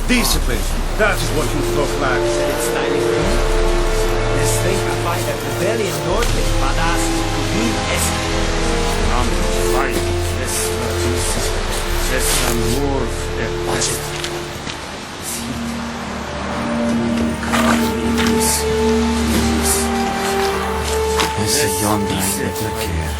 Discipline. That is what you talk about. Esse yonder inte quer.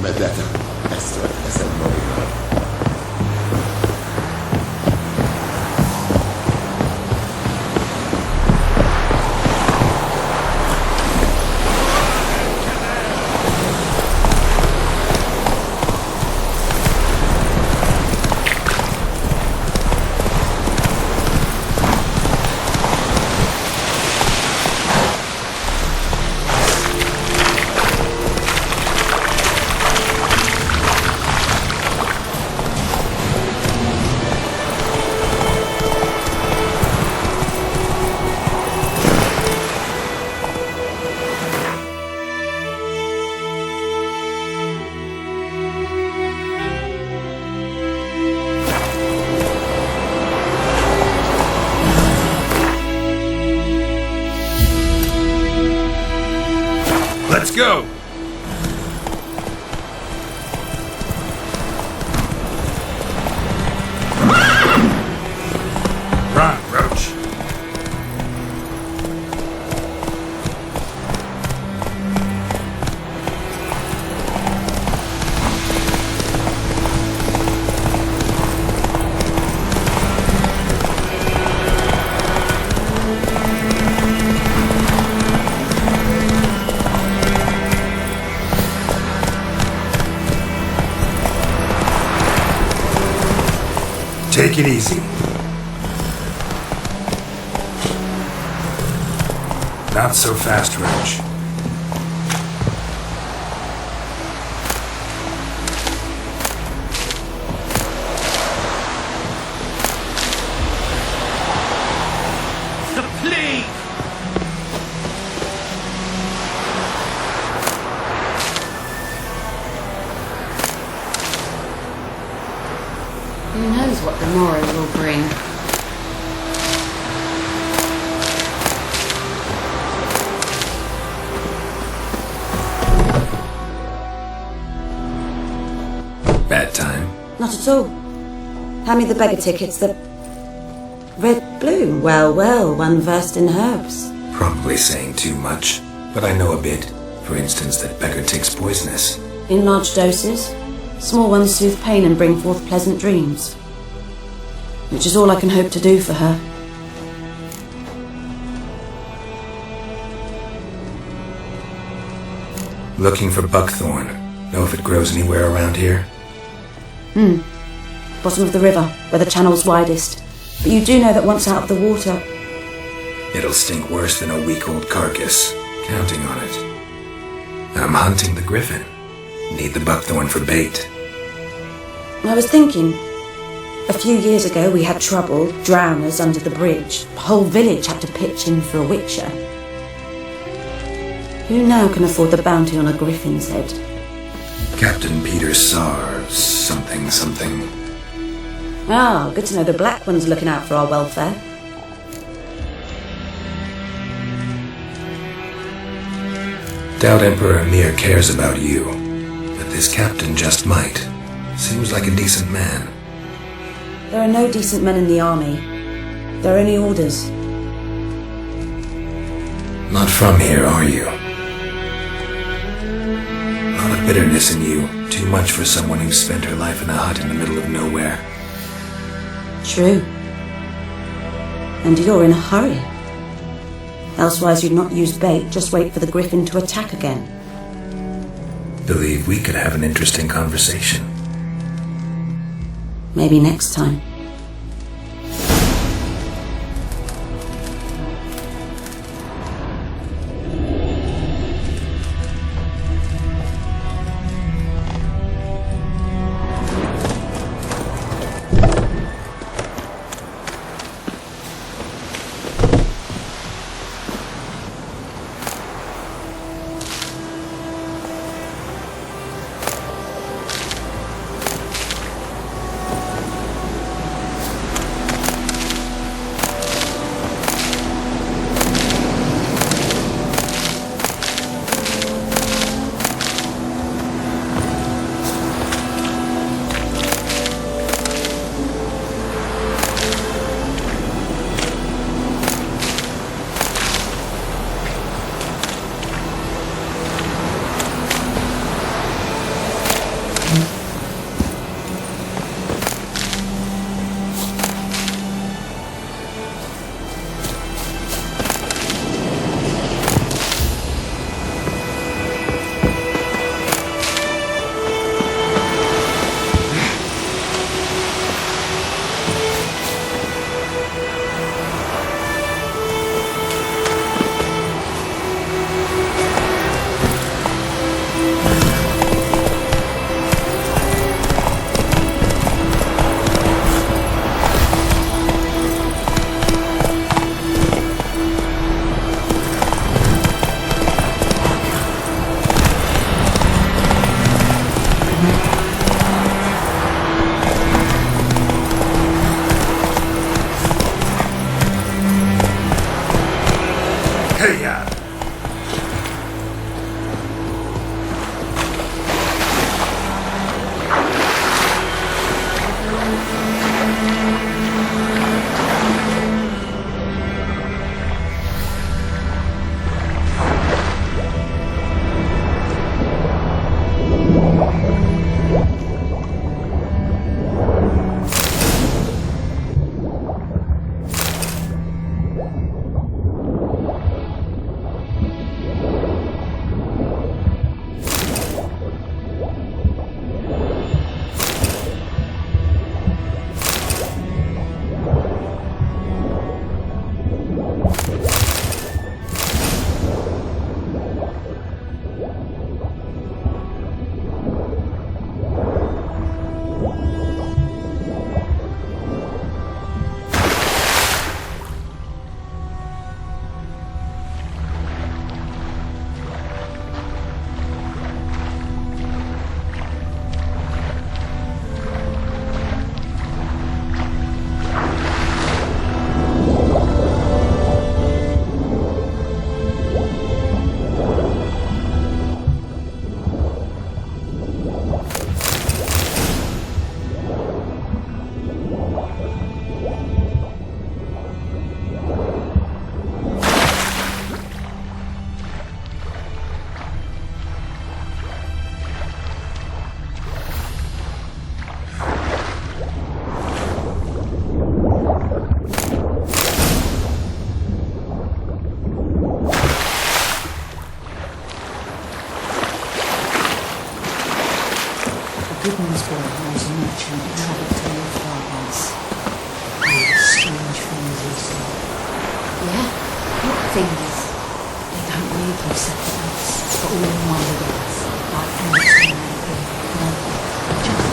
Medetta, esto es el momento. Let's go! Run, Roach. Take it easy. Not so fast, Roach. The plague! Who knows what the morrow will bring? Bad time. Not at all. Hand me the beggar tickets, the red bloom. Well, well, one versed in herbs. Probably saying too much, but I know a bit. For instance, that beggar tick's poisonous. In large doses. Small ones soothe pain and bring forth pleasant dreams. Which is all I can hope to do for her. Looking for buckthorn. Know if it grows anywhere around here? Bottom of the river, where the channel's widest. But you do know that once out of the water... It'll stink worse than a week-old carcass. Counting on it. I'm hunting the griffin. Need the buckthorn for bait. I was thinking... A few years ago we had trouble, drowners under the bridge. The whole village had to pitch in for a witcher. Who now can afford the bounty on a griffin's head? Captain Peter Sar, something. Ah, good to know the Black One's looking out for our welfare. Doubt Emperor Emir cares about you, but this captain just might. Seems like a decent man. There are no decent men in the army. There are only orders. Not from here, are you? A lot of bitterness in you. Too much for someone who spent her life in a hut in the middle of nowhere. True. And you're in a hurry. Elsewise you'd not use bait, just wait for the griffin to attack again. Believe we could have an interesting conversation. Maybe next time. Goodman's boy was a merchant who travelled to live far hence. Strange things he saw. Yeah? What things? They don't live in settlements, but all in one with us, like ants in an apple. No, just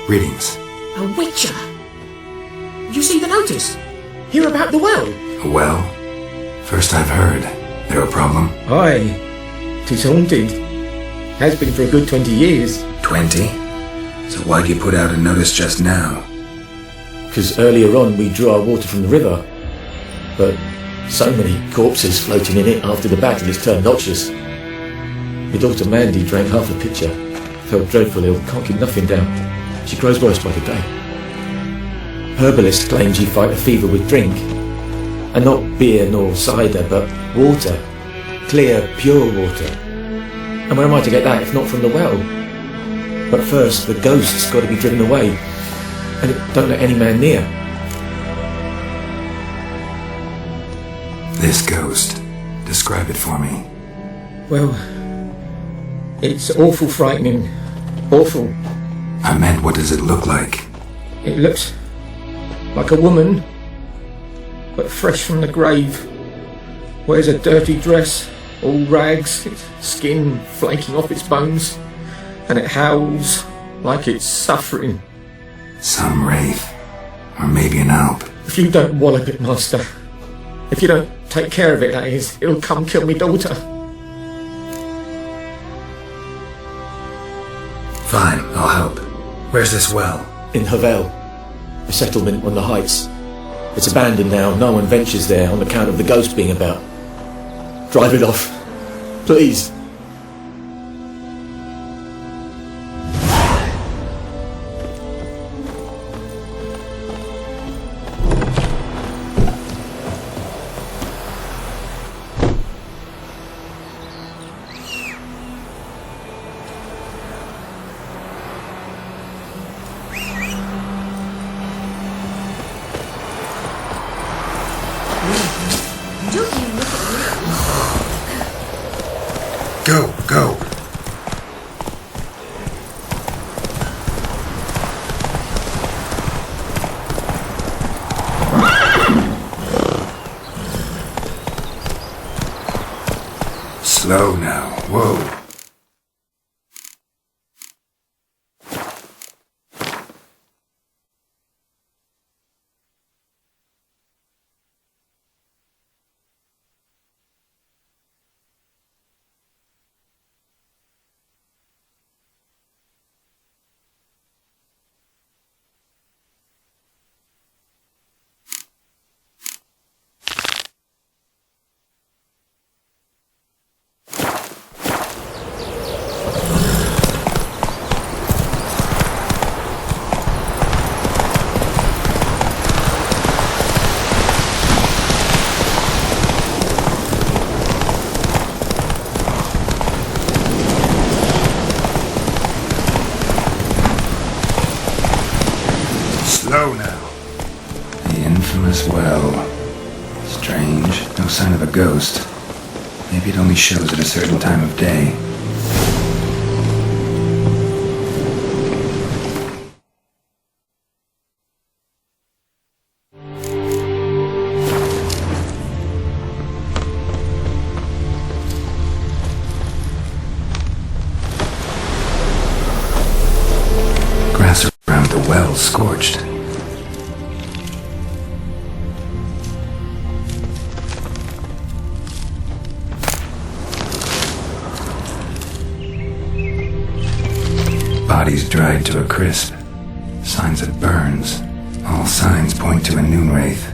Greetings. A witcher? You see the notice? Hear about the well? A well? First I've heard. There a problem? Aye. 'Tis haunted. Has been for a good 20 years. 20? So why'd you put out a notice just now? 'Cause earlier on we drew our water from the river. But so many corpses floating in it after the battle it's turned noxious. My daughter Mandy drank half a pitcher. Felt dreadful ill, can't keep nothing down. She grows worse by the day. Herbalist claims you fight a fever with drink. And not beer nor cider, but water. Clear, pure water. And where am I to get that if not from the well? But first, the ghost's got to be driven away. And it don't let any man near. This ghost. Describe it for me. Well, it's awful frightening. Awful. I meant, what does it look like? It looks like a woman, but fresh from the grave. Wears a dirty dress, all rags, its skin flaking off its bones, and it howls like it's suffering. Some wraith. Or maybe an alp. If you don't wallop it, Master, if you don't take care of it, that is, it'll come kill me daughter. Fine, I'll help. Where's this well? In Havel, a settlement on the heights. It's abandoned now, no one ventures there on account of the ghost being about. Drive it off, please. Go, go. Slow now. Whoa. Slow now. The infamous well. Strange. No sign of a ghost. Maybe it only shows at a certain time of day. Grass around the well scorched. Bodies dried to a crisp. Signs of burns. All signs point to a noon wraith.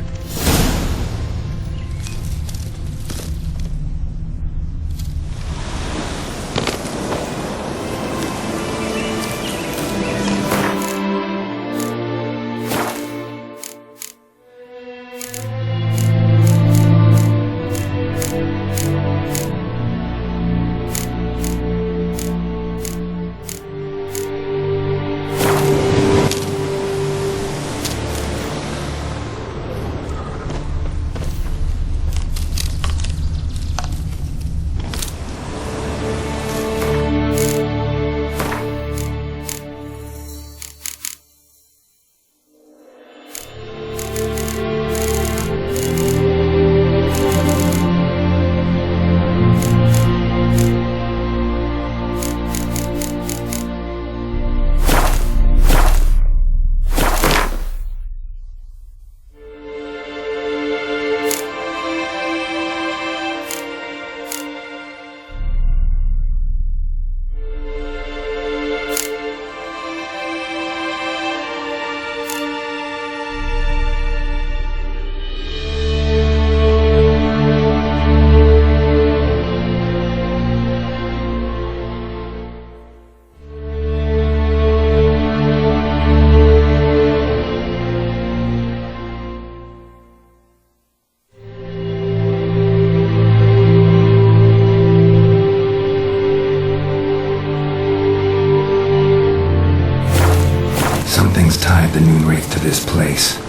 tied the Noon Wraith to this place.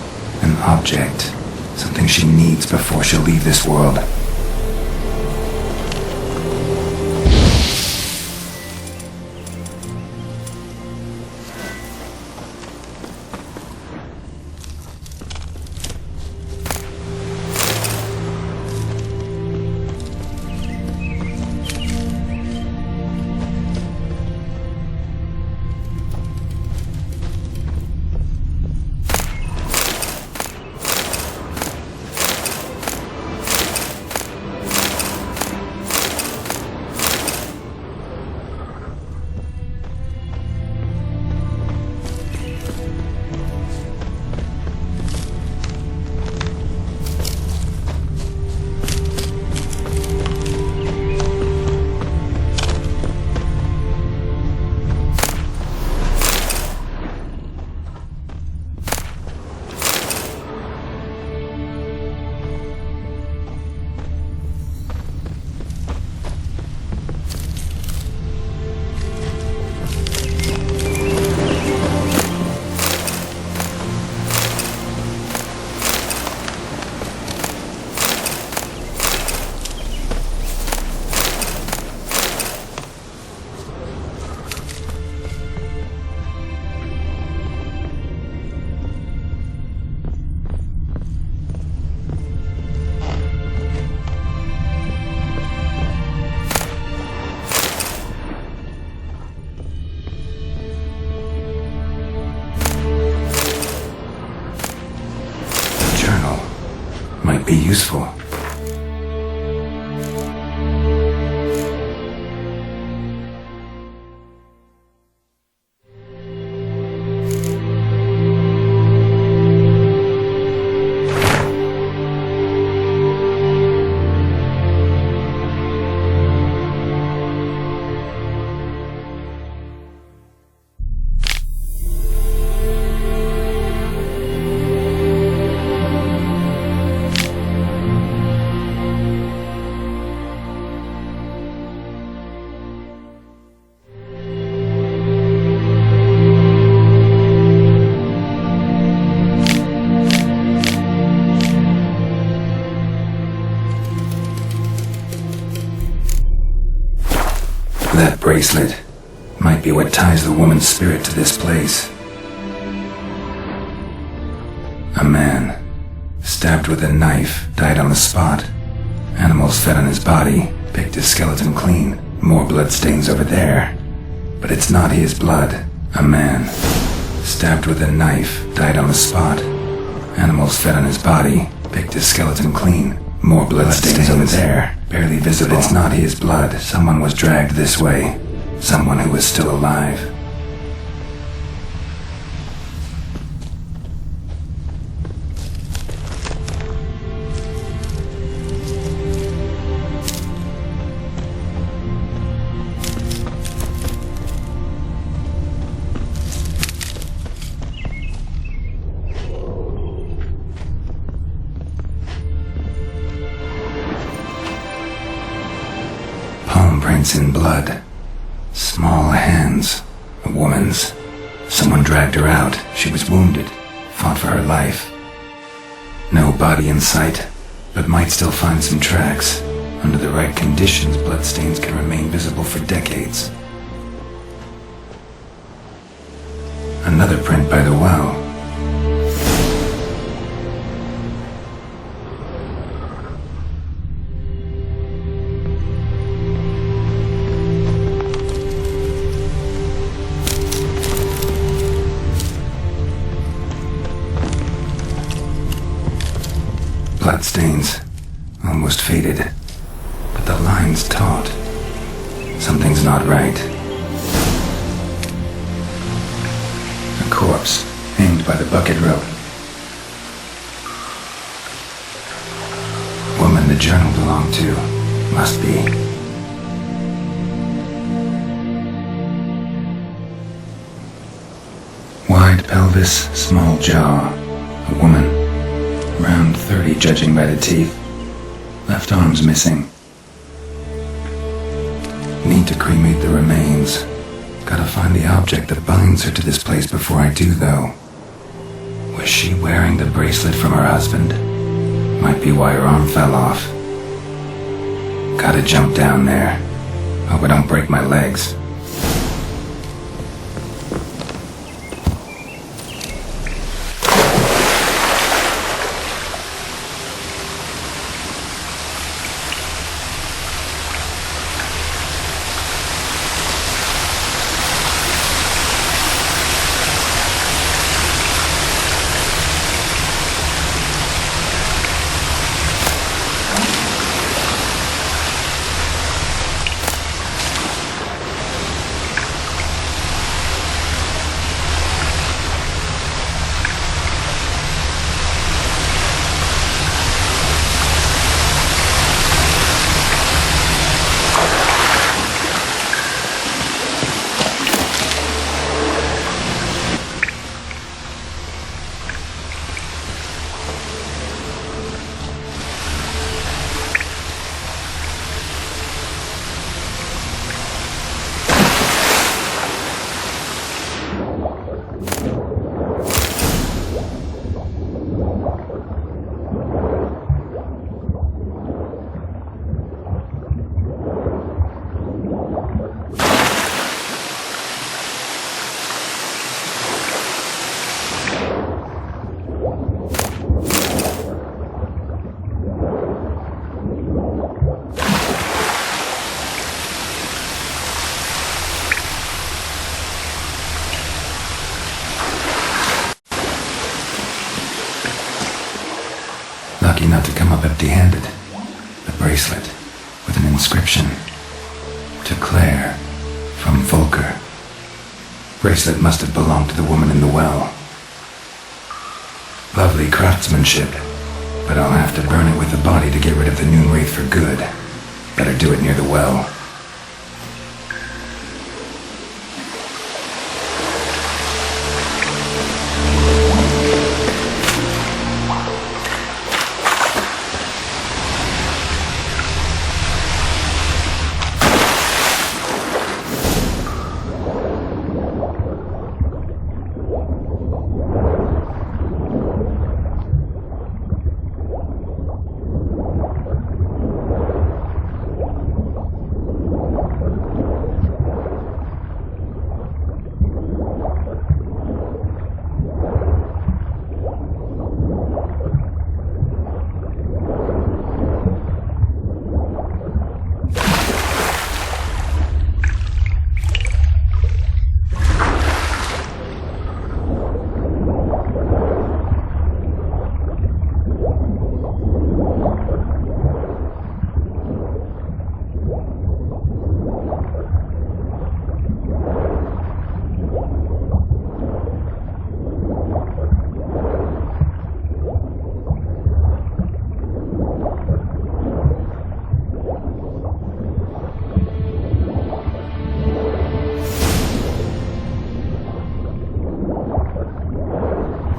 An object. Something she needs before she'll leave this world. Might be useful. That bracelet might be what ties the woman's spirit to this place. A man, stabbed with a knife, died on the spot. Animals fed on his body, picked his skeleton clean. More bloodstains over there. But it's not his blood. A man, stabbed with a knife, died on the spot. Animals fed on his body, picked his skeleton clean. More bloodstains over there, barely visible. It's not his blood. Someone was dragged this way. Someone who was still alive. Palm prints in blood. Small hands. A woman's. Someone dragged her out. She was wounded. Fought for her life. No body in sight, but might still find some tracks. Under the right conditions, bloodstains can remain visible for decades. Another print by the well. Bloodstains, almost faded, but the line's taut. Something's not right. A corpse, hanged by the bucket rope. Woman the journal belonged to, must be. Wide pelvis, small jaw, a woman. Around 30 judging by the teeth. Left arm's missing. Need to cremate the remains. Gotta find the object that binds her to this place before I do, though. Was she wearing the bracelet from her husband? Might be why her arm fell off. Gotta jump down there. Hope I don't break my legs. Lucky not to come up empty-handed. The bracelet with an inscription. To Claire, from Volker. Bracelet must have belonged to the woman in the well. Lovely craftsmanship, but I'll have to burn it with the body to get rid of the noon wraith for good. Better do it near the well.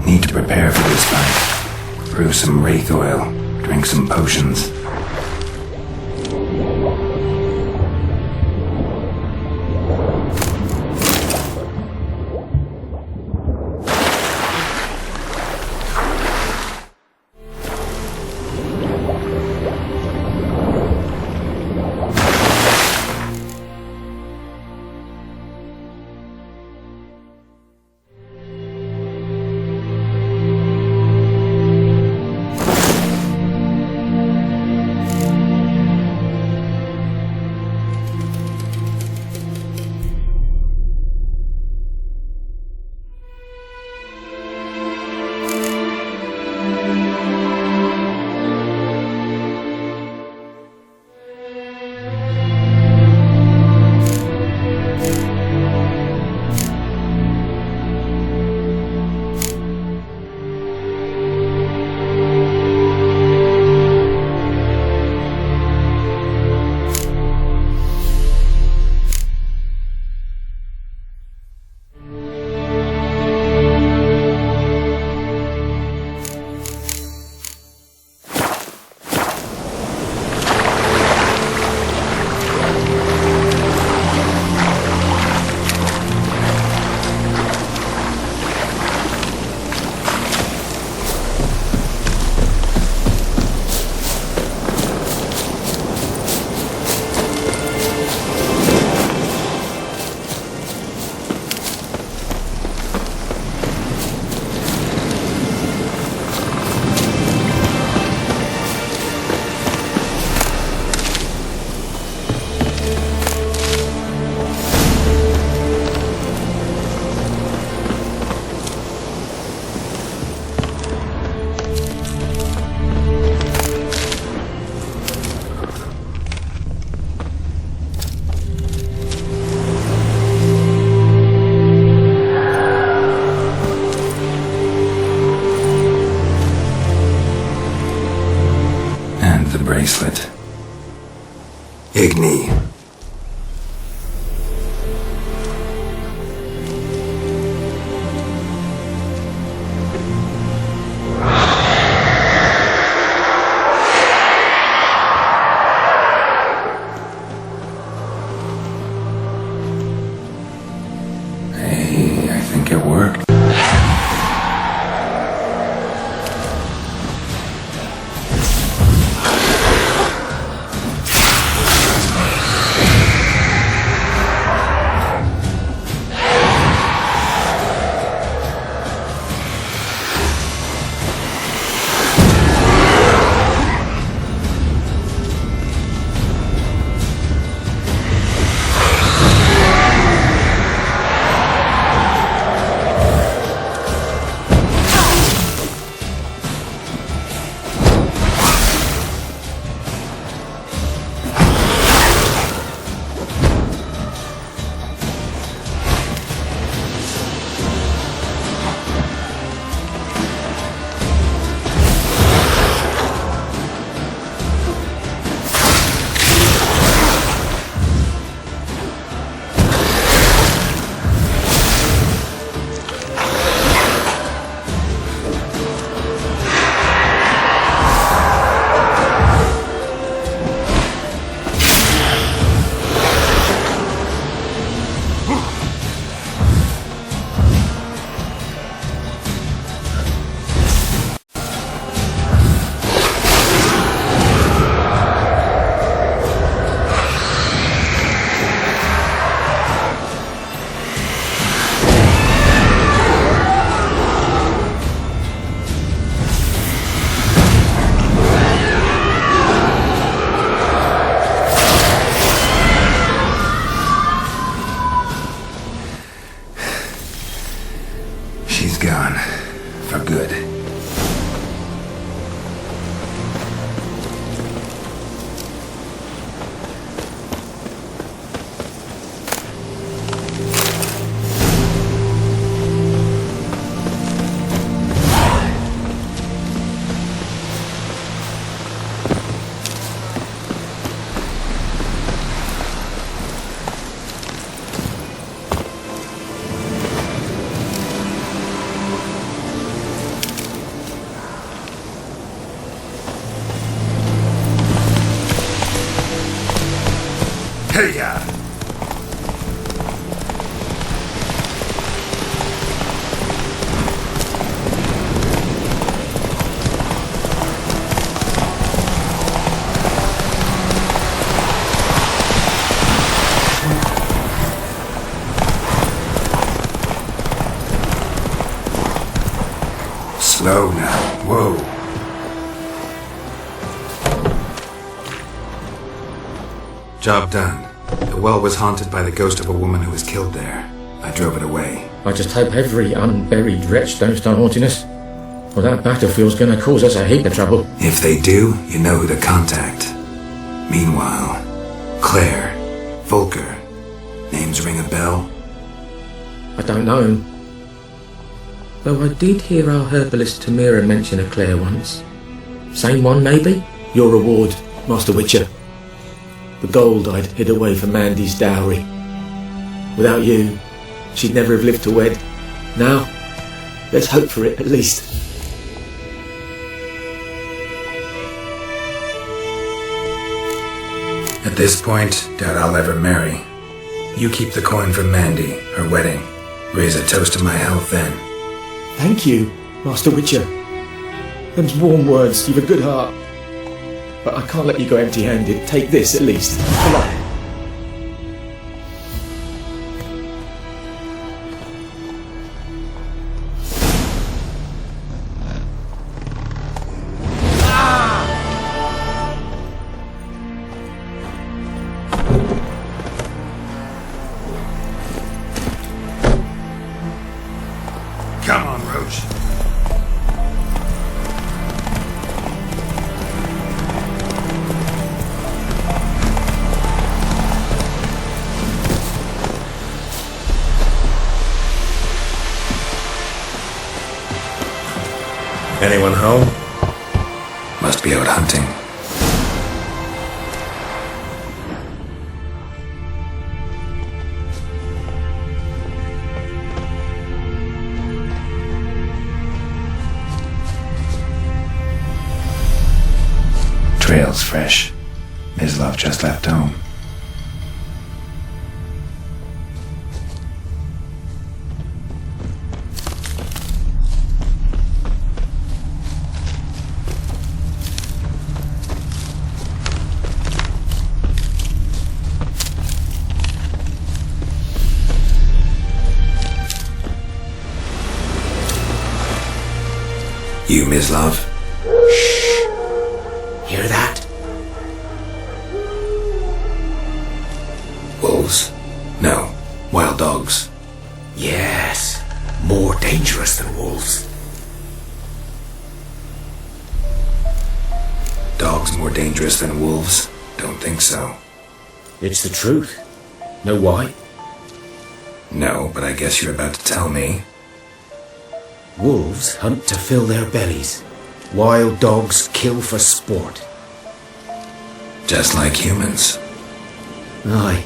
Need to prepare for this fight. Brew some wraith oil, drink some potions. bracelet. Igni. Hey, I think it worked. She's gone. For good. Hey-ya! Slow now. Whoa. Job done. The well was haunted by the ghost of a woman who was killed there. I drove it away. I just hope every unburied wretch don't start haunting us. Well, that battlefield's gonna cause us a heap of trouble. If they do, you know who to contact. Meanwhile, Claire, Volker, names ring a bell? I don't know him. Though I did hear our herbalist Tamira mention a Claire once. Same one, maybe? Your reward, Master Witcher. The gold I'd hid away for Mandy's dowry. Without you, she'd never have lived to wed. Now, let's hope for it at least. At this point, doubt I'll ever marry. You keep the coin from Mandy, her wedding. Raise a toast to my health then. Thank you, Master Witcher. Them's warm words, you've a good heart. But I can't let you go empty-handed. Take this at least. For luck. Come on, Roach. Anyone home? Must be out hunting. smells fresh. Mislav just left home. You, Mislav? Hear that? Wolves? No. Wild dogs. Yes. More dangerous than wolves. Dogs more dangerous than wolves? Don't think so. It's the truth. Know why? No, but I guess you're about to tell me. Wolves hunt to fill their bellies. Wild dogs kill for sport. Just like humans. Aye.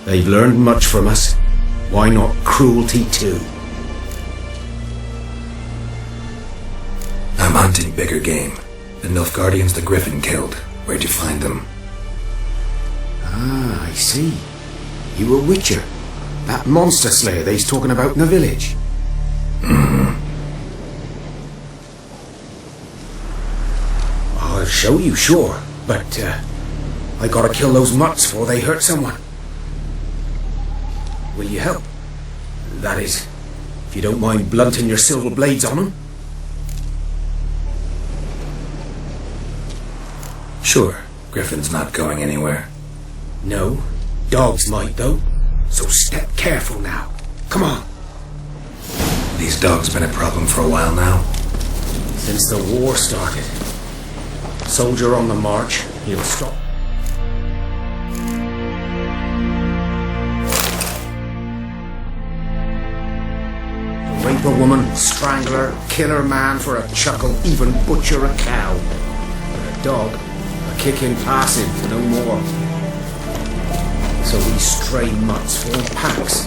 They've learned much from us. Why not cruelty too? I'm hunting bigger game. The Nilfgaardians the Griffin killed. Where'd you find them? Ah, I see. You a witcher. That monster slayer they's talking about in the village. I'll show you, sure. But, I gotta kill those mutts before they hurt someone. Will you help? That is, if you don't mind blunting your silver blades on them. Sure. Griffin's not going anywhere. No. Dogs might, though. So step careful now. Come on. These dogs been a problem for a while now? Since the war started. Soldier on the march, he'll stop. Rape a woman, strangle her, kill her man for a chuckle, even butcher a cow. But a dog, a kick in passing, no more. So these stray mutts form packs.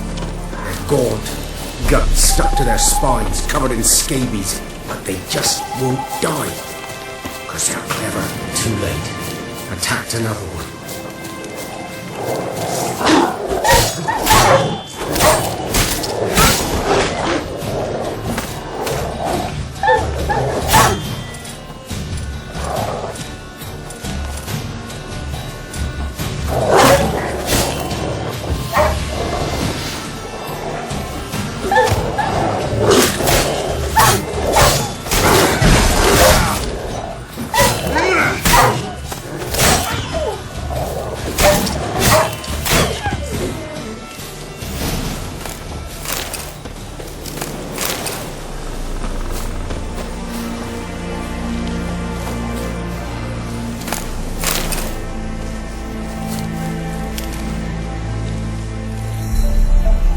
They're gaunt, guts stuck to their spines, covered in scabies, but they just won't die. 'Cause they're clever. Too late. Attacked another one.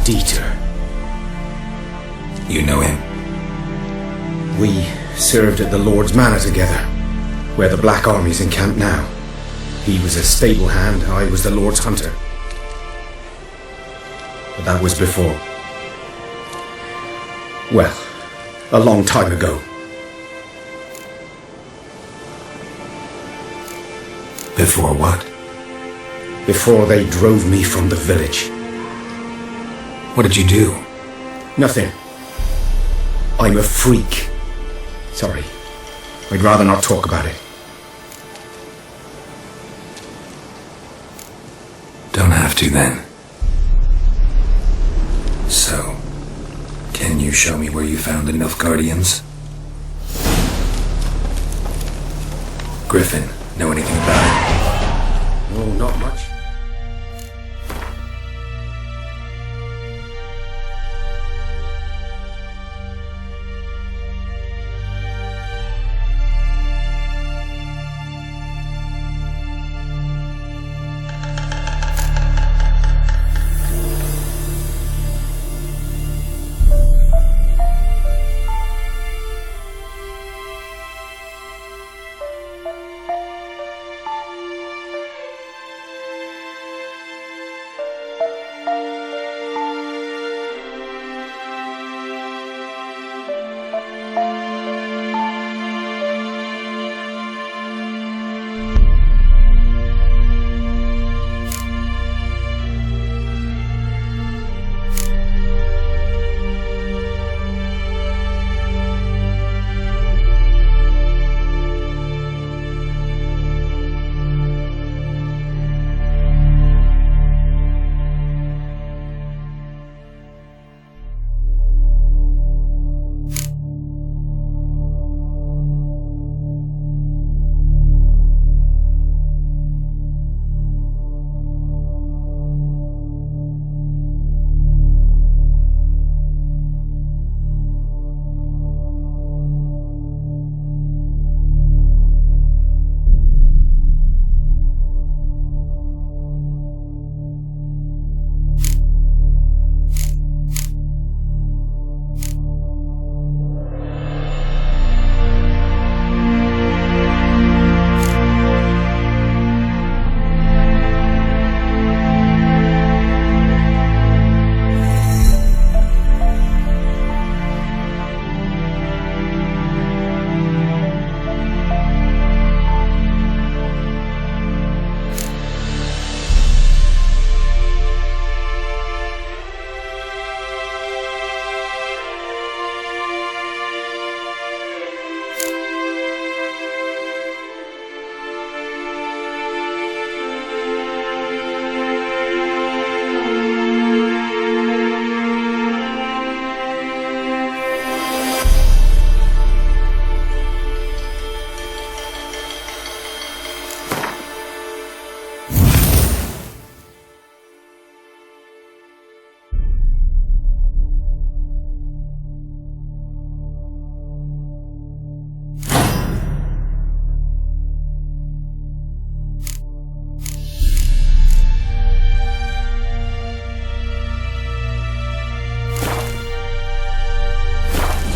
Dieter. You know him? We served at the Lord's Manor together, where the Black Army's encamped now. He was a stable hand, I was the Lord's hunter. But that was before. Well, a long time ago. Before what? Before they drove me from the village. What did you do? Nothing. I'm a freak. Sorry. I'd rather not talk about it. Don't have to then. So, can you show me where you found the Nilfgaardians? Griffin, know anything about it? No, not much.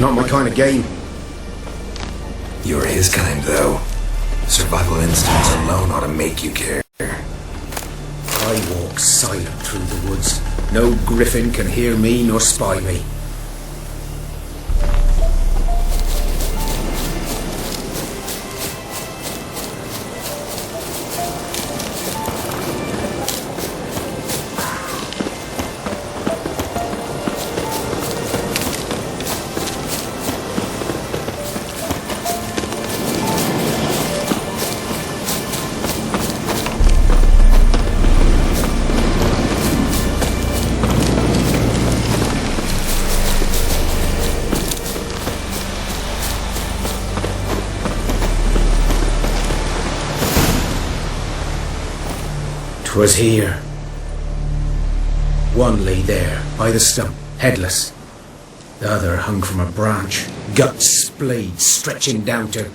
Not my kind of game. You're his kind, though. Survival instincts alone ought to make you care. I walk silent through the woods. No griffin can hear me nor spy me. Was here. One lay there, by the stump, headless. The other hung from a branch, guts splayed, stretching down to...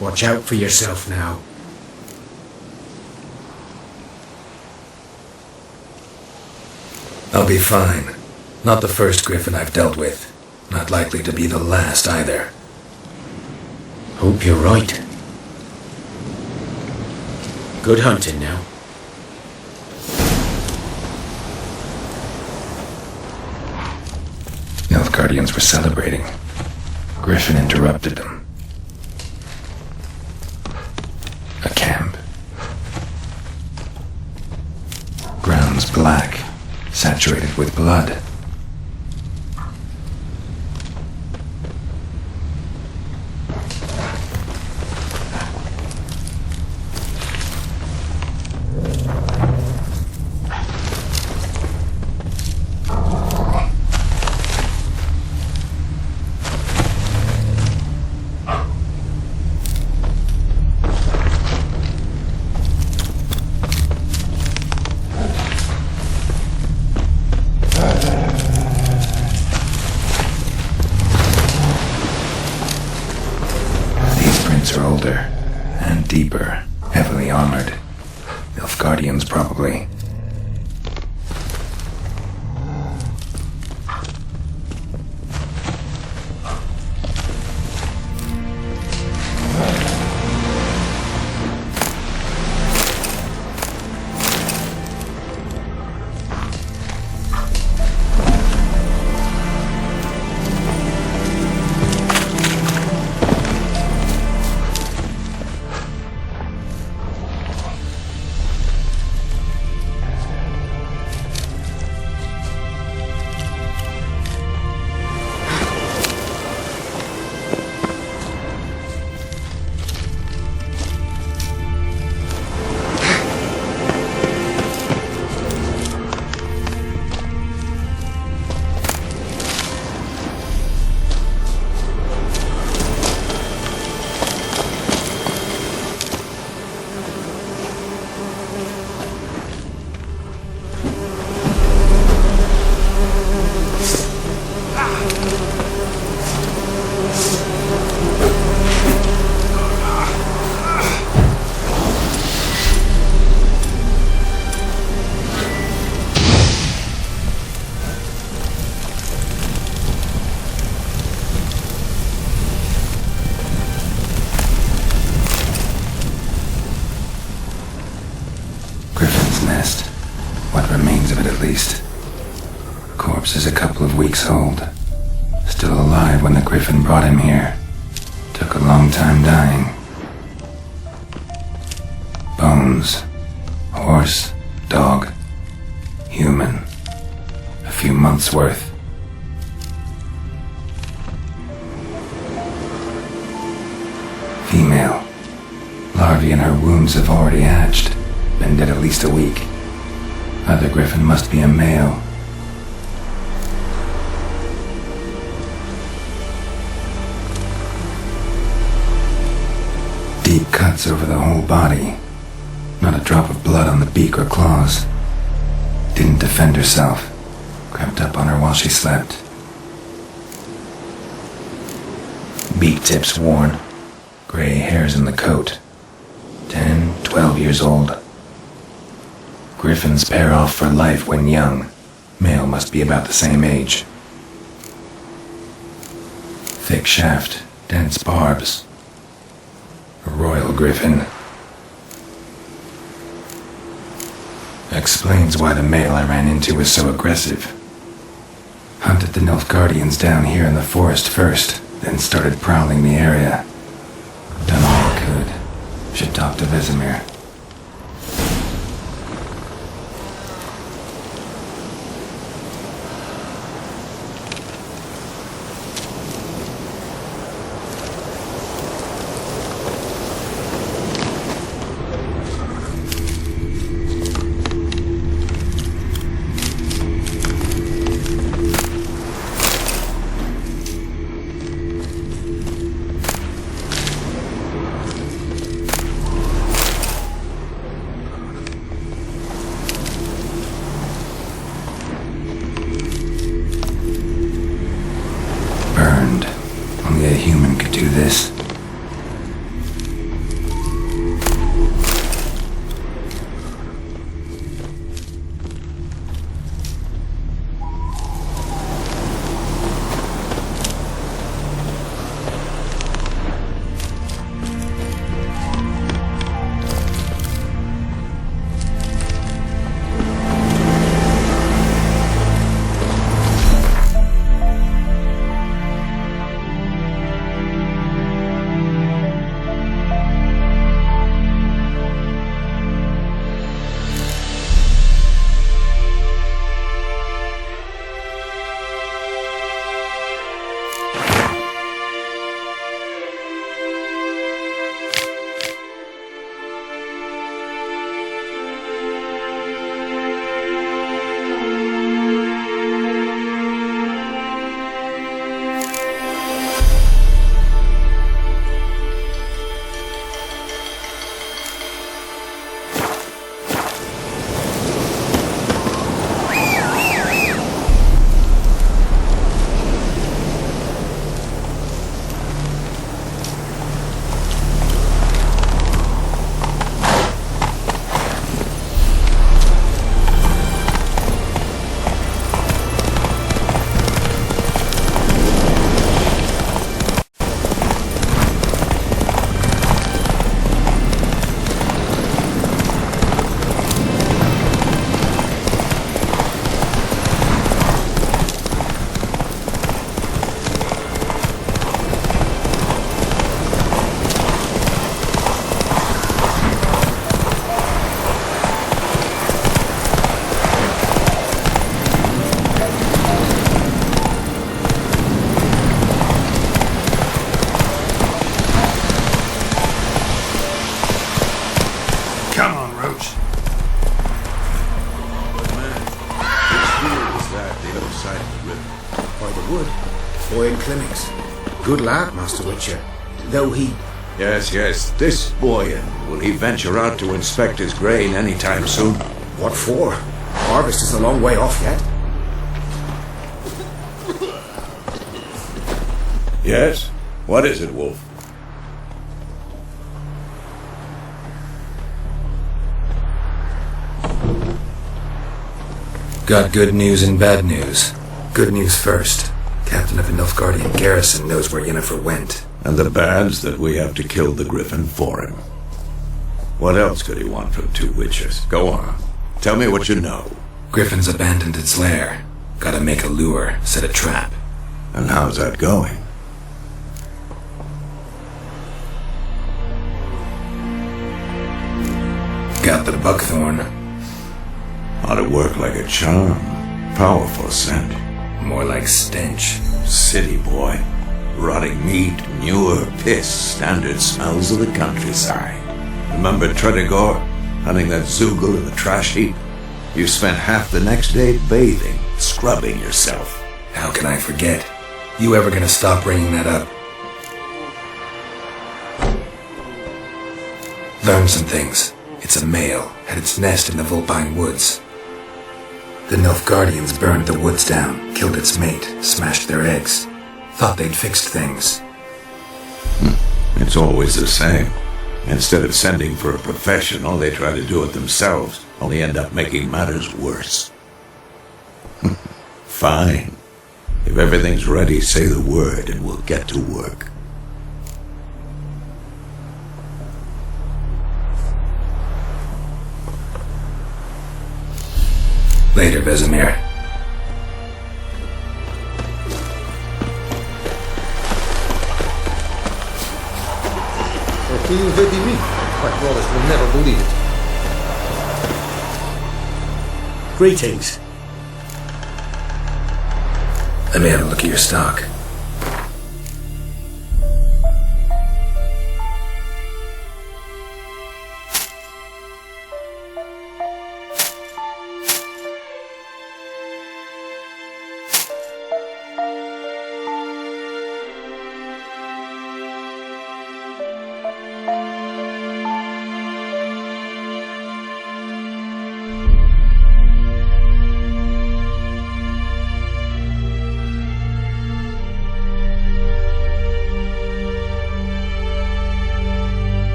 Watch out for yourself now. I'll be fine. Not the first griffin I've dealt with. Not likely to be the last either. Hope you're right. Good hunting now. Nilfgaardians were celebrating. Griffin interrupted them. A camp. Grounds black, saturated with blood. Are older and deeper, heavily armored. Nilfgaardians, probably. Nest. What remains of it, at least. Corpse is a couple of weeks old. Still alive when the griffin brought him here. Took a long time dying. Bones. Horse. Dog. Human. A few months' worth. Female. Larvae in her wounds have already hatched. Been dead at least a week. Other griffin must be a male. Deep cuts over the whole body. Not a drop of blood on the beak or claws. Didn't defend herself. Crept up on her while she slept. Beak tips worn. Gray hairs in the coat. 10, 12 years old. Griffins pair off for life when young. Male must be about the same age. Thick shaft, dense barbs. A royal griffin. Explains why the male I ran into was so aggressive. Hunted the Nilfgaardians down here in the forest first, then started prowling the area. Done all I could. Should talk to Vesemir. Burned. Only a human could do this. Come on, Roach. But man, which field is that the other side of the river? By the wood. Boyd Clemmings. Good lad, Master Witcher. Though he... Yes, this boy. Will he venture out to inspect his grain anytime soon? What for? Harvest is a long way off yet. Yes? What is it, Wolf? Got good news and bad news. Good news first. Captain of the Nilfgaardian garrison knows where Yennefer went. And the bad's that we have to kill the griffin for him. What else could he want from two witches? Go on. Tell me what you know. Griffin's abandoned its lair. Gotta make a lure, set a trap. And how's that going? Got the buckthorn. Ought to work like a charm. Powerful scent. More like stench. City boy. Rotting meat, manure, piss, standard smells of the countryside. Remember Tredigor? Hunting that Zoogle in the trash heap? You spent half the next day bathing, scrubbing yourself. How can I forget? You ever gonna stop bringing that up? Learn some things. It's a male, had its nest in the Vulpine Woods. The Nilfgaardians burned the woods down, killed its mate, smashed their eggs. Thought they'd fixed things. It's always the same. Instead of sending for a professional, they try to do it themselves, only end up making matters worse. Fine. If everything's ready, say the word and we'll get to work. Later, Vesemir. You vedi me. My brothers will never believe it. Greetings. Let me have a look at your stock.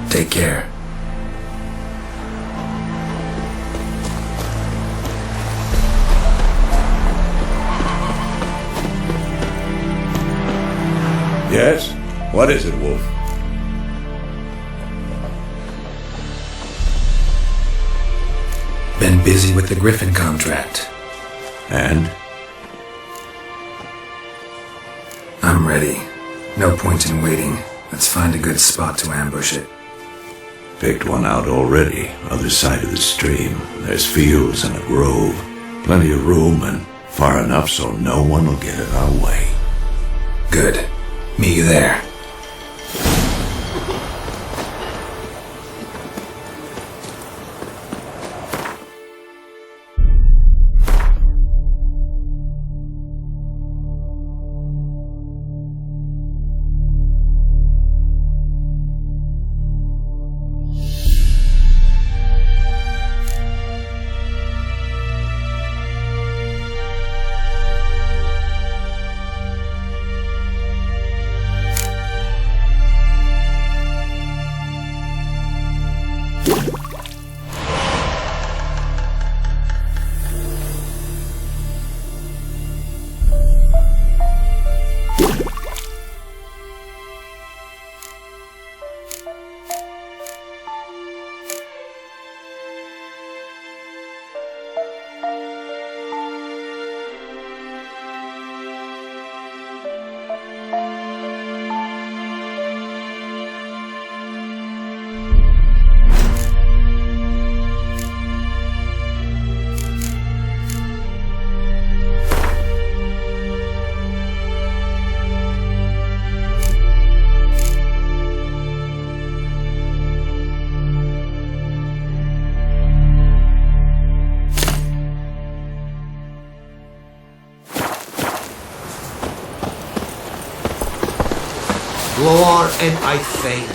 Take care. Yes? What is it, Wolf? Been busy with the Griffin contract. And? I'm ready. No point in waiting. Let's find a good spot to ambush it. Picked one out already, other side of the stream. There's fields and a grove. Plenty of room and far enough so no one will get in our way. Good. Meet you there. Gloar and I faint.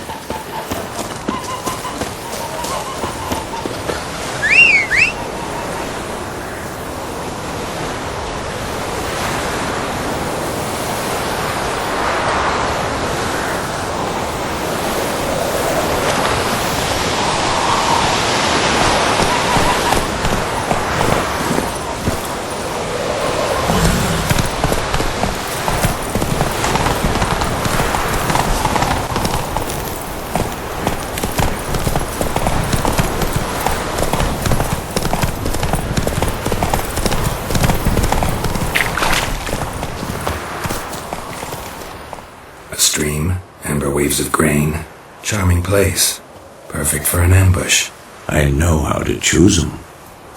Stream, amber waves of grain. Charming place. Perfect for an ambush. I know how to choose 'em.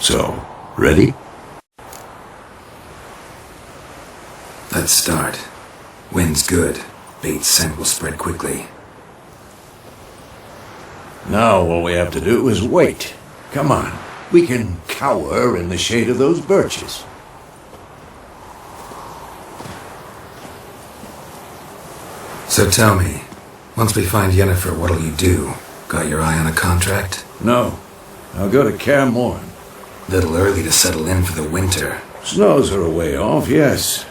So, ready? Let's start. Wind's good. Bait's scent will spread quickly. Now all we have to do is wait. Come on. We can cower in the shade of those birches. So tell me, once we find Yennefer, what'll you do? Got your eye on a contract? No. I'll go to Kaer Morhen. Little early to settle in for the winter. Snows are a way off, yes.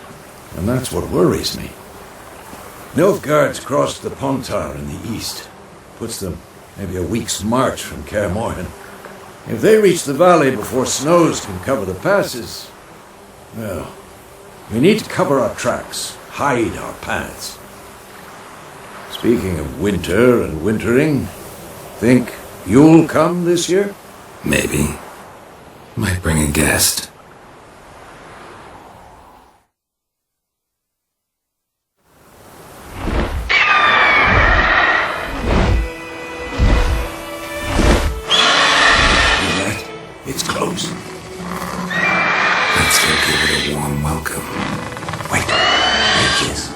And that's what worries me. Nilfgaard's crossed the Pontar in the east. Puts them maybe a week's march from Kaer Morhen. If they reach the valley before snows can cover the passes, well, we need to cover our tracks, hide our paths. Speaking of winter and wintering, think you'll come this year? Maybe. Might bring a guest. It's close. Let's go give it a warm welcome. Wait, there it is.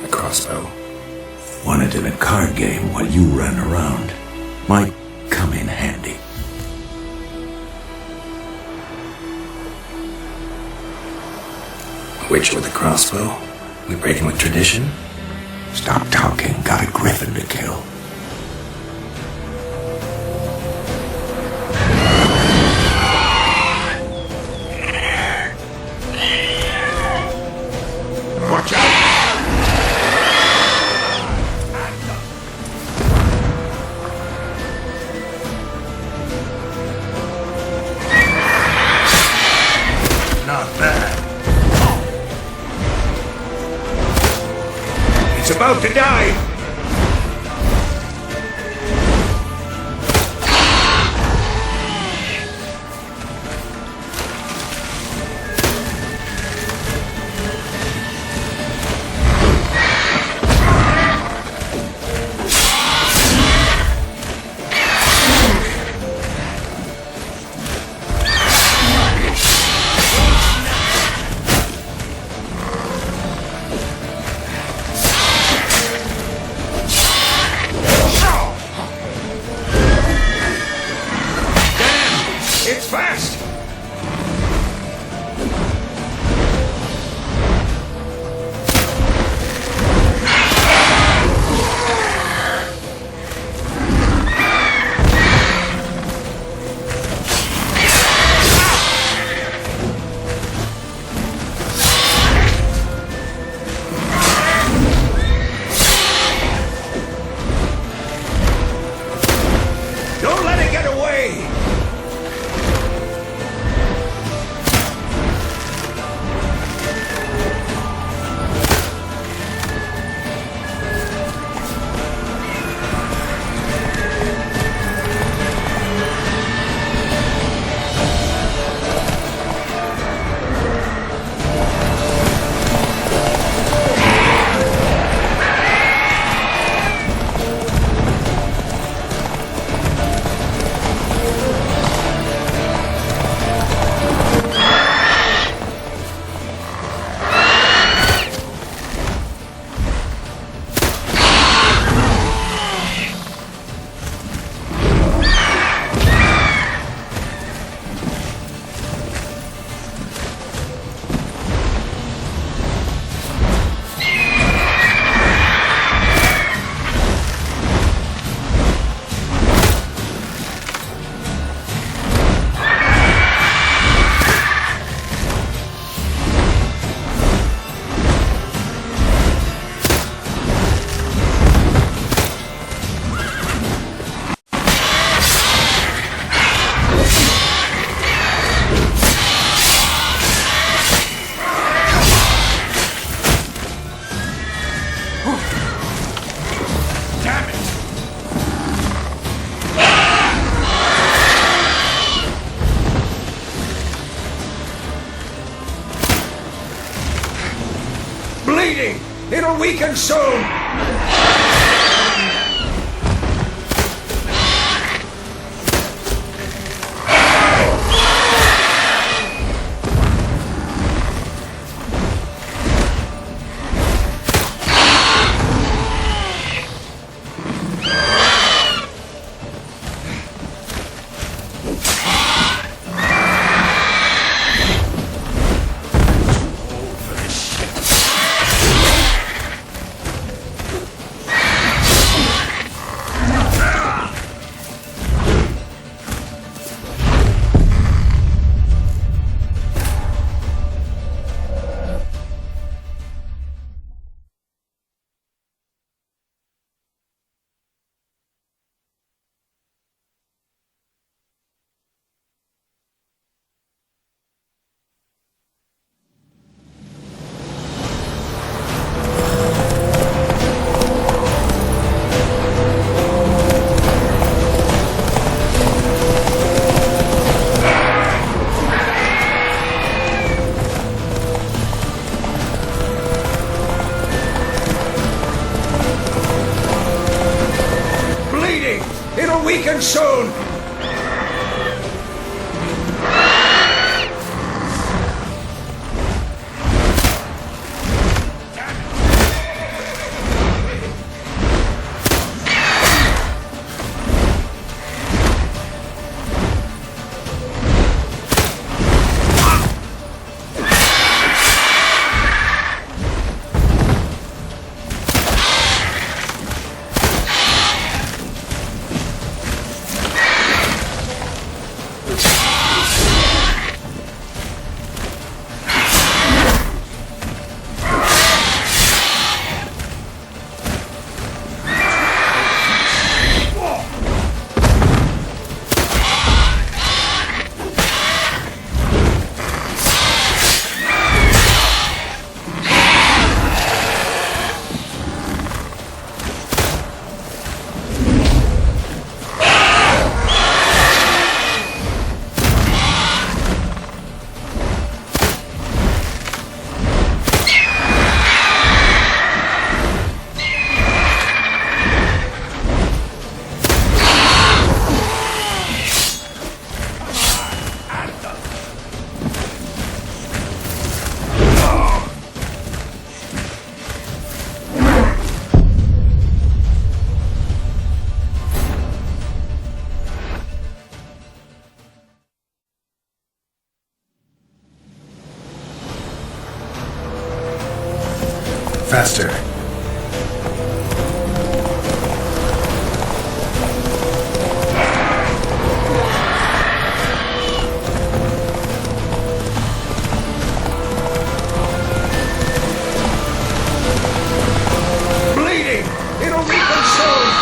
A crossbow. Won it in a card game while you ran around. Might come in handy. A witch with a crossbow? We breaking with tradition? Stop talking. Got a griffin to kill. Watch out! Not bad. It's about to die! It's fast! Don't let it get away! Damn it! Bleeding! It'll weaken soon! It'll weaken soon! Faster. Bleeding! It'll weaken soon!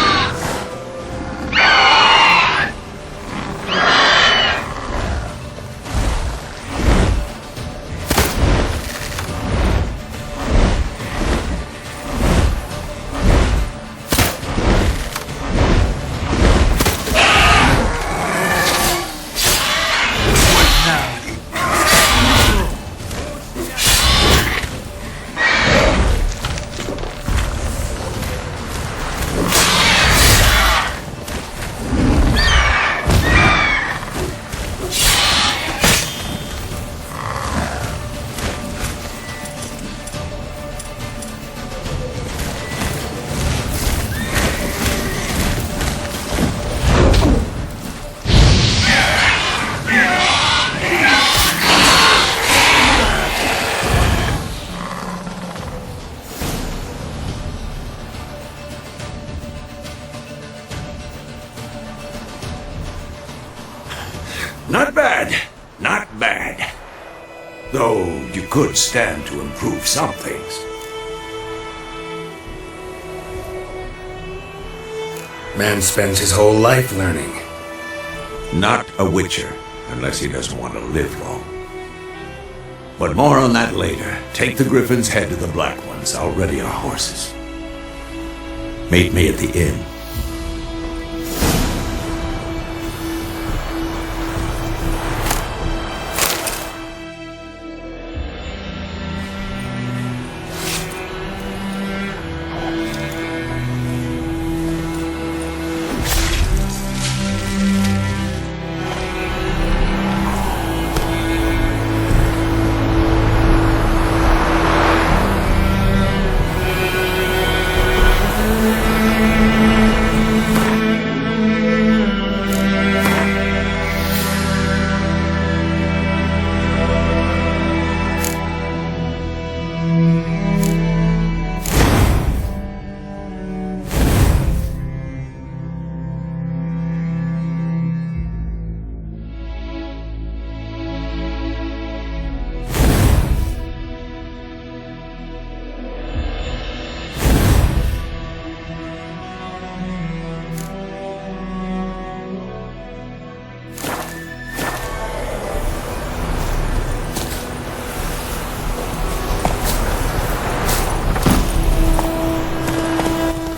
Not bad. Not bad. Though you could stand to improve some things. Man spends his whole life learning. Not a witcher, unless he doesn't want to live long. But more on that later. Take the Griffin's head to the Black Ones. I'll ready our horses. Meet me at the inn.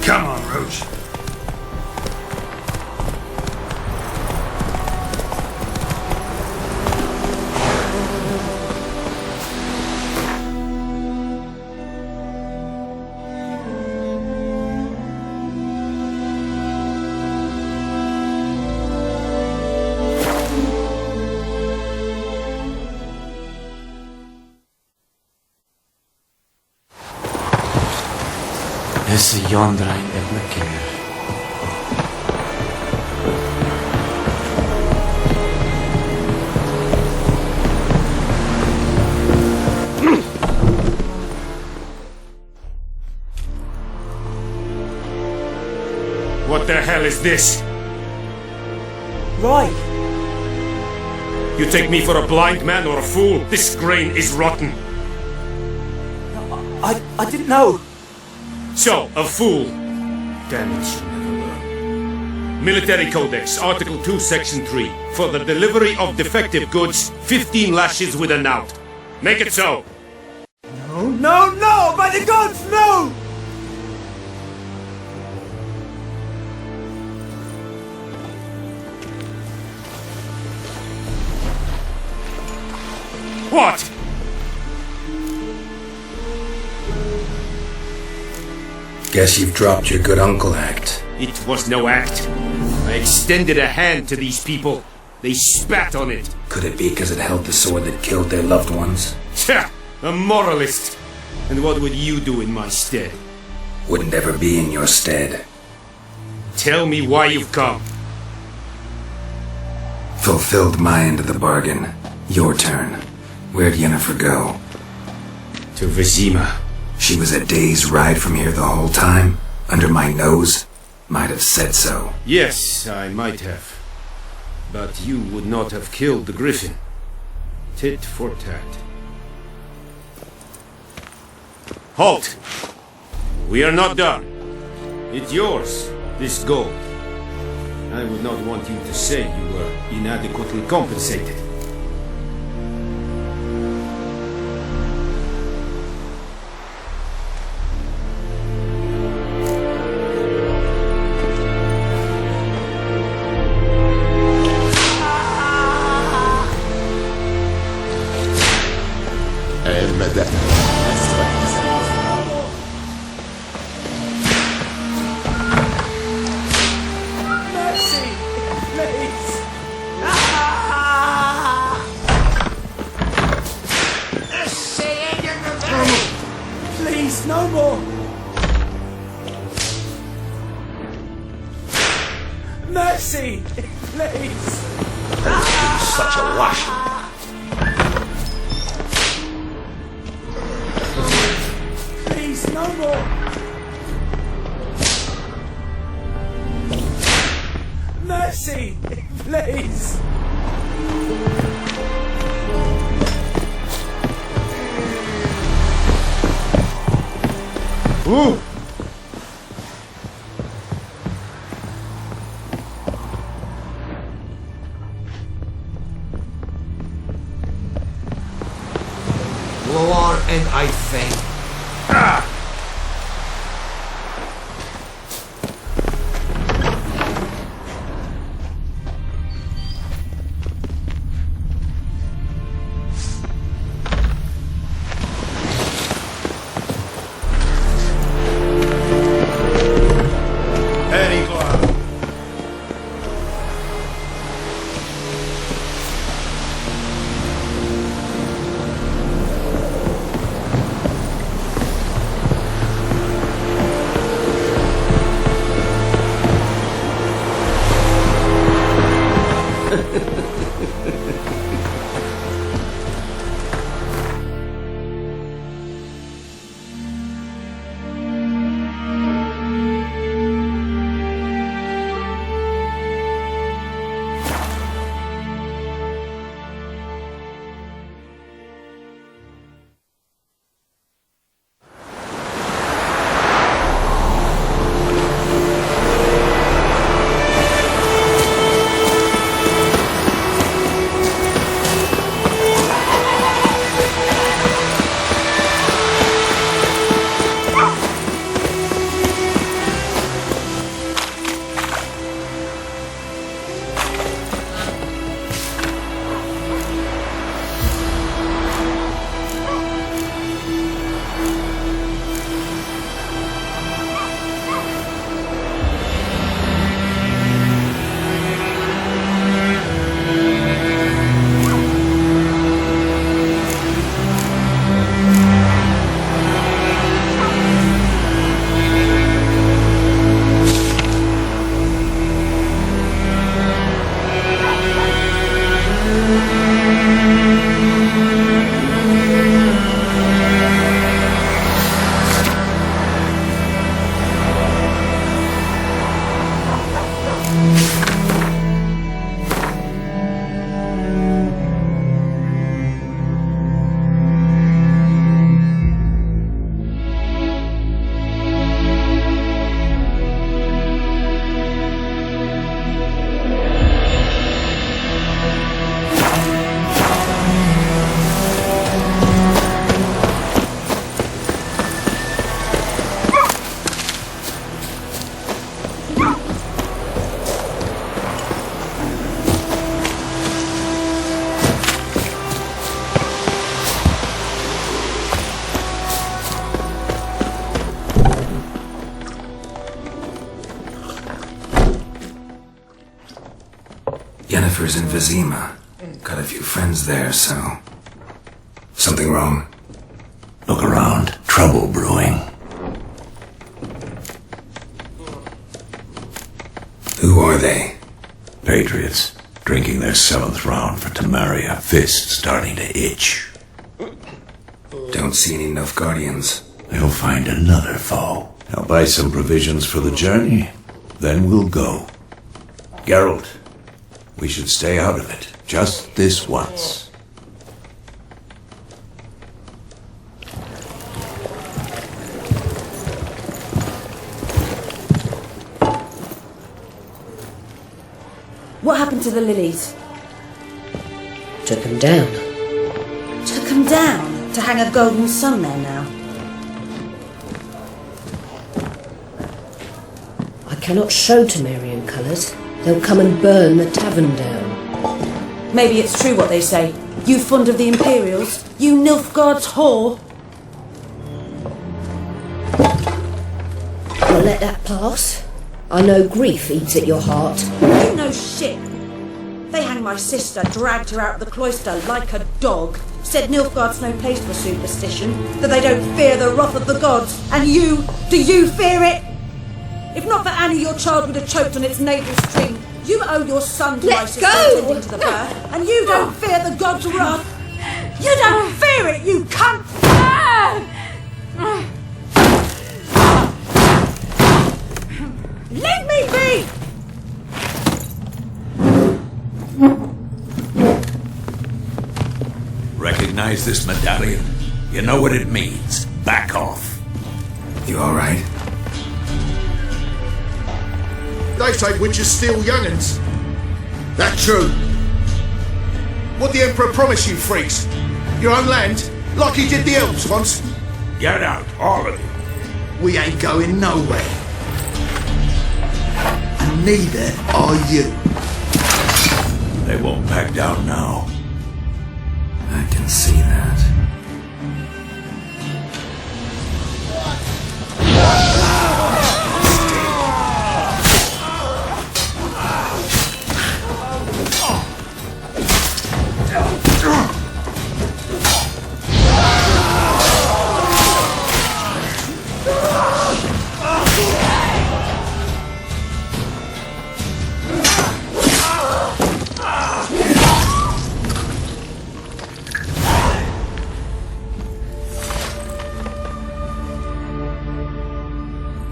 Come on, Roach. Disse Jondrain etna keer. What the hell is this? Right. You take me for a blind man or a fool? This grain is rotten. I didn't know. So, a fool. Damn it, you never learn. Military Codex, Article 2, Section 3. For the delivery of defective goods, 15 lashes with a knout. Make it so. No, no, no! By the gods, no! What? Guess you've dropped your good uncle act. It was no act. I extended a hand to these people. They spat on it. Could it be because it held the sword that killed their loved ones? Tja, a moralist. And what would you do in my stead? Wouldn't ever be in your stead. Tell me why you've come. Fulfilled my end of the bargain. Your turn. Where'd Yennefer go? To Vizima. She was a day's ride from here the whole time? Under my nose? Might have said so. Yes, I might have. But you would not have killed the griffin. Tit for tat. Halt! We are not done. It's yours, this gold. I would not want you to say you were inadequately compensated. Please, no more! Mercy! Please! Such a wash. Please, no more! Mercy! Please! Ooh! Go on and I think. Ah! Yennefer's in Vizima. Got a few friends there, so... Something wrong? Look around. Trouble brewing. Who are they? Patriots. Drinking their 7th round for Tamaria. Fist starting to itch. Don't see any Nilfgaardians. They'll find another foe. I'll buy some provisions for the journey. Then we'll go. Geralt, we should stay out of it. Just this once. What happened to the lilies? Took him down. Took them down to hang a golden sun there now. I cannot show Temerian colours. They'll come and burn the tavern down. Maybe it's true what they say. You fond of the Imperials? You Nilfgaard's whore? I'll let that pass. I know grief eats at your heart. You know shit. They hanged my sister, dragged her out of the cloister like a dog. Said Nilfgaard's no place for superstition, that they don't fear the wrath of the gods. And you, do you fear it? If not for Annie, your child would have choked on its navel string. You owe your son to my sister attending to the birth, and you don't fear the gods' wrath. You don't fear it, you cunt! Leave me be! Recognize this medallion? You know what it means. Back off. You alright? They say witches steal young'uns. That true? What the Emperor promised you, freaks? Your own land? Like he did the elves once? Get out, all of you. We ain't going nowhere. And neither are you. They won't back down now. I can see that.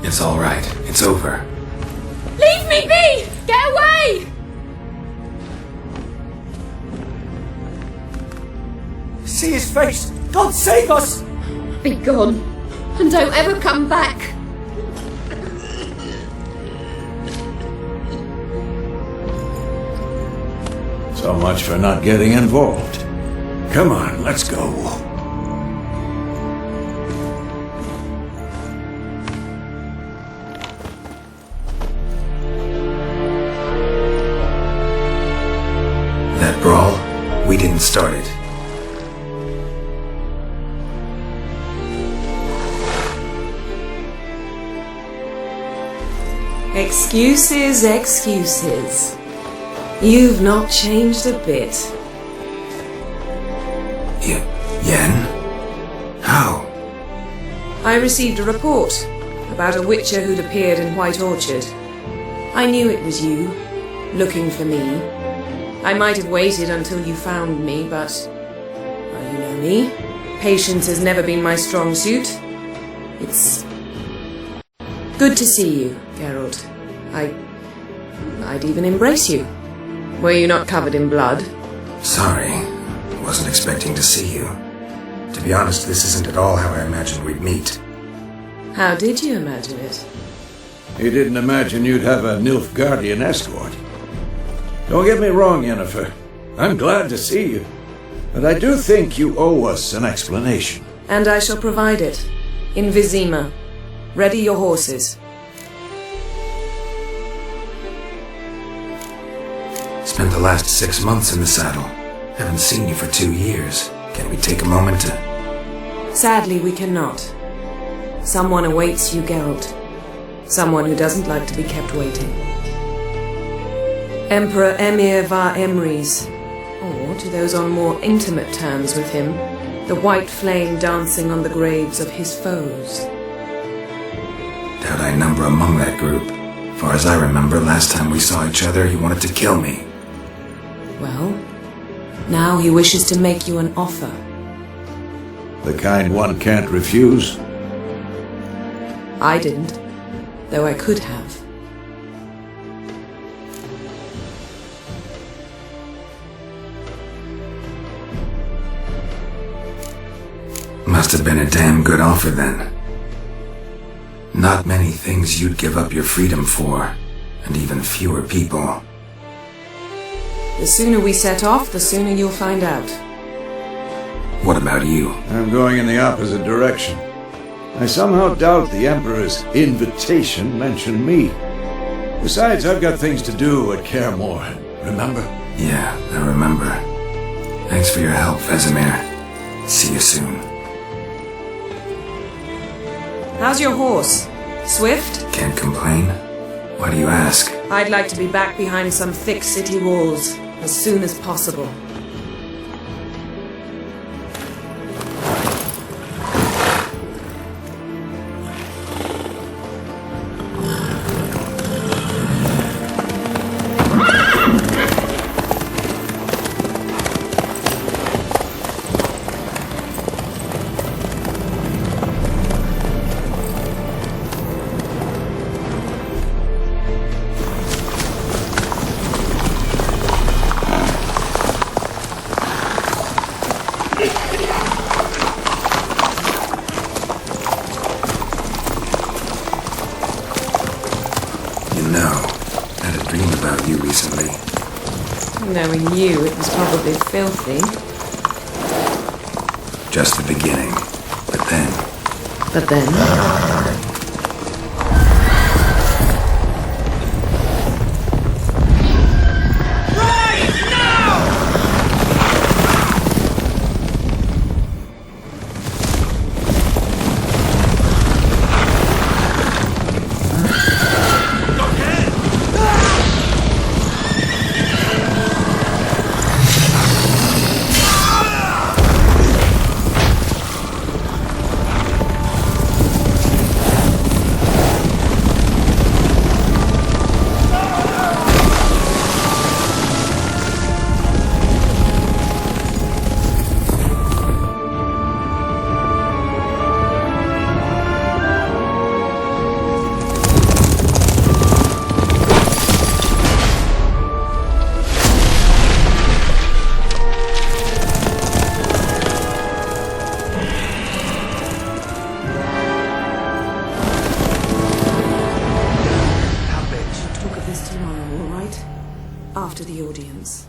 It's all right. It's over. Leave me be! Get away! See his face! God save us! Be gone, and don't ever come back. So much for not getting involved. Come on, let's go. That brawl, we didn't start it. Excuses, excuses. You've not changed a bit. Yen? How? I received a report about a witcher who'd appeared in White Orchard. I knew it was you, looking for me. I might have waited until you found me, but... well, you know me. Patience has never been my strong suit. It's... good to see you, Geralt. I'd even embrace you. Were you not covered in blood? Sorry. Wasn't expecting to see you. To be honest, this isn't at all how I imagined we'd meet. How did you imagine it? You didn't imagine you'd have a Nilfgaardian escort. Don't get me wrong, Yennefer. I'm glad to see you. But I do think you owe us an explanation. And I shall provide it. In Vizima. Ready your horses. Spent the last 6 months in the saddle. Haven't seen you for 2 years. Can we take a moment to... Sadly, we cannot. Someone awaits you, Geralt. Someone who doesn't like to be kept waiting. Emperor Emir var Emrys, or to those on more intimate terms with him, the white flame dancing on the graves of his foes. Doubt I number among that group. Far as I remember, last time we saw each other, he wanted to kill me. Well, now he wishes to make you an offer. The kind one can't refuse. I didn't, though I could have. Must have been a damn good offer then. Not many things you'd give up your freedom for, and even fewer people. The sooner we set off, the sooner you'll find out. What about you? I'm going in the opposite direction. I somehow doubt the Emperor's invitation mentioned me. Besides, I've got things to do at Kaer Morhen, remember? Yeah, I remember. Thanks for your help, Vesemir. See you soon. How's your horse? Swift? Can't complain. Why do you ask? I'd like to be back behind some thick city walls as soon as possible. Knowing you, it was probably filthy. Just the beginning. But then... But then? After the audience.